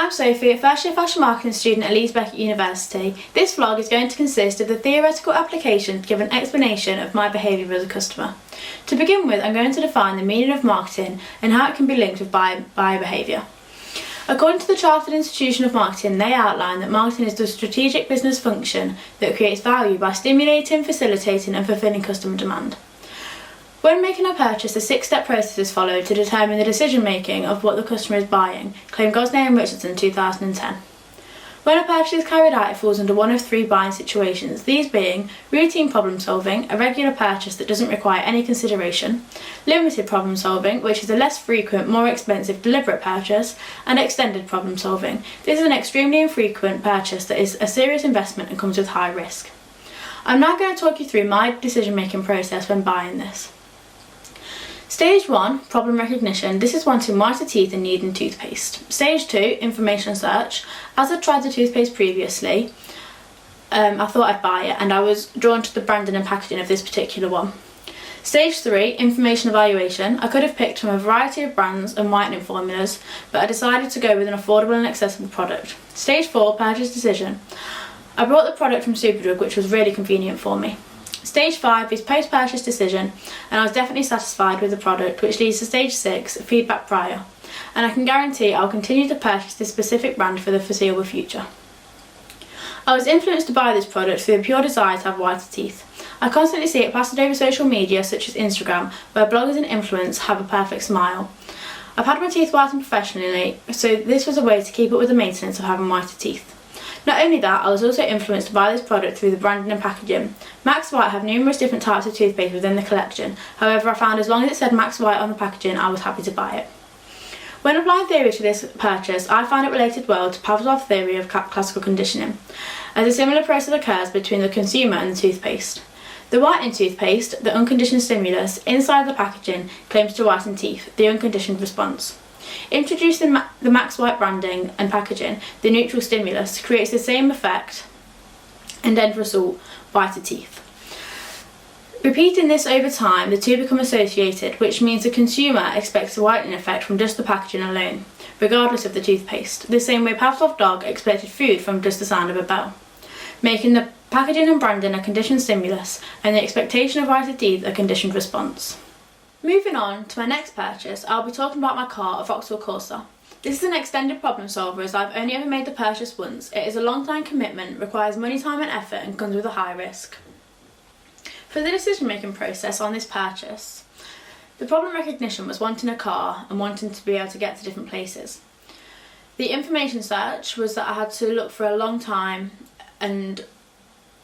I'm Sophie, a first year fashion marketing student at Leeds Beckett University. This vlog is going to consist of the theoretical application to give an explanation of my behaviour as a customer. To begin with, I'm going to define the meaning of marketing and how it can be linked with buyer behaviour. According to the Chartered Institution of Marketing, they outline that marketing is the strategic business function that creates value by stimulating, facilitating and fulfilling customer demand. When making a purchase, a 6-step process is followed to determine the decision-making of what the customer is buying, claimed Gosnay and Richardson 2010. When a purchase is carried out, it falls under one of 3 buying situations, these being routine problem solving, a regular purchase that doesn't require any consideration, limited problem solving, which is a less frequent, more expensive, deliberate purchase, and extended problem solving. This is an extremely infrequent purchase that is a serious investment and comes with high risk. I'm now going to talk you through my decision-making process when buying this. Stage 1, problem recognition. This is wanting whiter teeth and needing toothpaste. Stage 2, information search. As I tried the toothpaste previously, I thought I'd buy it and I was drawn to the branding and packaging of this particular one. Stage 3, information evaluation. I could have picked from a variety of brands and whitening formulas, but I decided to go with an affordable and accessible product. Stage 4, purchase decision. I bought the product from Superdrug, which was really convenient for me. Stage 5 is post-purchase decision, and I was definitely satisfied with the product, which leads to Stage 6, feedback prior, and I can guarantee I'll continue to purchase this specific brand for the foreseeable future. I was influenced to buy this product through the pure desire to have whiter teeth. I constantly see it plastered over social media such as Instagram, where bloggers and influencers have a perfect smile. I've had my teeth whitened professionally, so this was a way to keep up with the maintenance of having whiter teeth. Not only that, I was also influenced to buy this product through the branding and packaging. Max White have numerous different types of toothpaste within the collection, however I found as long as it said Max White on the packaging, I was happy to buy it. When applying theory to this purchase, I found it related well to Pavlov's theory of classical conditioning, as a similar process occurs between the consumer and the toothpaste. The whitening toothpaste, the unconditioned stimulus, inside the packaging claims to whiten teeth, the unconditioned response. Introducing the Max White branding and packaging, the neutral stimulus, creates the same effect and end result, whiter teeth. Repeating this over time, the two become associated, which means the consumer expects a whitening effect from just the packaging alone, regardless of the toothpaste, the same way Pavlov's dog expected food from just the sound of a bell, making the packaging and branding a conditioned stimulus and the expectation of whiter teeth a conditioned response. Moving on to my next purchase, I'll be talking about my car, a Vauxhall Corsa. This is an extended problem solver as I've only ever made the purchase once. It is a long time commitment, requires money, time and effort and comes with a high risk. For the decision making process on this purchase, the problem recognition was wanting a car and wanting to be able to get to different places. The information search was that I had to look for a long time and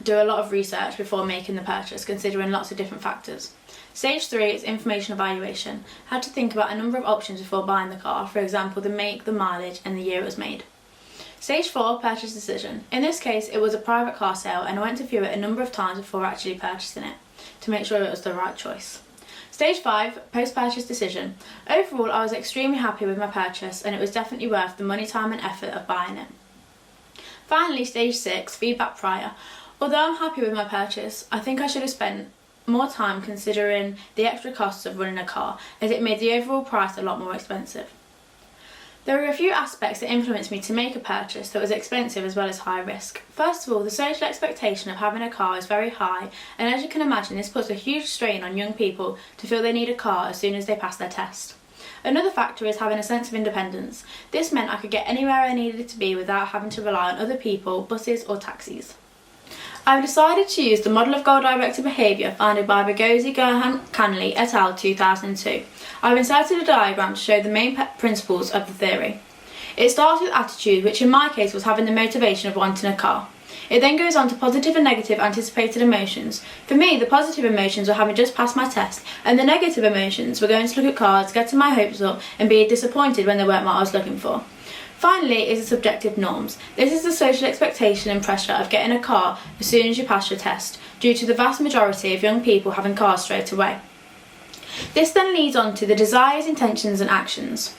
do a lot of research before making the purchase, considering lots of different factors. Stage 3 is information evaluation. I had to think about a number of options before buying the car, for example the make, the mileage and the year it was made. Stage 4, purchase decision. In this case it was a private car sale and I went to view it a number of times before actually purchasing it, to make sure it was the right choice. Stage 5, post-purchase decision. Overall I was extremely happy with my purchase and it was definitely worth the money, time and effort of buying it. Finally, Stage 6, feedback prior. Although I'm happy with my purchase, I think I should have spent more time considering the extra costs of running a car, as it made the overall price a lot more expensive. There were a few aspects that influenced me to make a purchase that was expensive as well as high risk. First of all, the social expectation of having a car is very high, and as you can imagine this puts a huge strain on young people to feel they need a car as soon as they pass their test. Another factor is having a sense of independence. This meant I could get anywhere I needed to be without having to rely on other people, buses or taxis. I've decided to use the model of goal-directed behaviour founded by BAGOZZI, Canley et al. 2002. I've inserted a diagram to show the main principles of the theory. It starts with attitude, which in my case was having the motivation of wanting a car. It then goes on to positive and negative anticipated emotions. For me, the positive emotions were having just passed my test, and the negative emotions were going to look at cars, getting my hopes up, and being disappointed when they weren't what I was looking for. Finally is the subjective norms. This is the social expectation and pressure of getting a car as soon as you pass your test, due to the vast majority of young people having cars straight away. This then leads on to the desires, intentions and actions.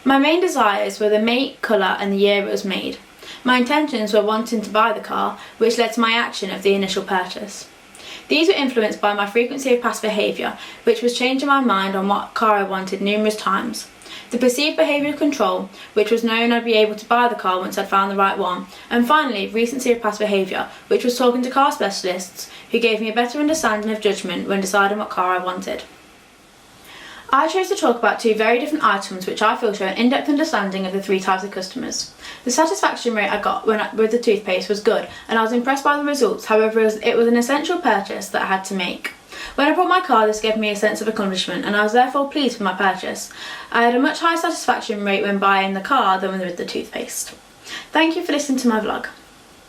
My main desires were the make, colour and the year it was made. My intentions were wanting to buy the car, which led to my action of the initial purchase. These were influenced by my frequency of past behaviour, which was changing my mind on what car I wanted numerous times. the perceived behaviour control, which was knowing I'd be able to buy the car once I'd found the right one, and finally, recency of past behaviour, which was talking to car specialists who gave me a better understanding of judgment when deciding what car I wanted. I chose to talk about two very different items which I feel show an in-depth understanding of the three types of customers. The satisfaction rate I got with the toothpaste was good, and I was impressed by the results. However, it was an essential purchase that I had to make. When I bought my car, this gave me a sense of accomplishment, and I was therefore pleased with my purchase. I had a much higher satisfaction rate when buying the car than with the toothpaste. Thank you for listening to my vlog.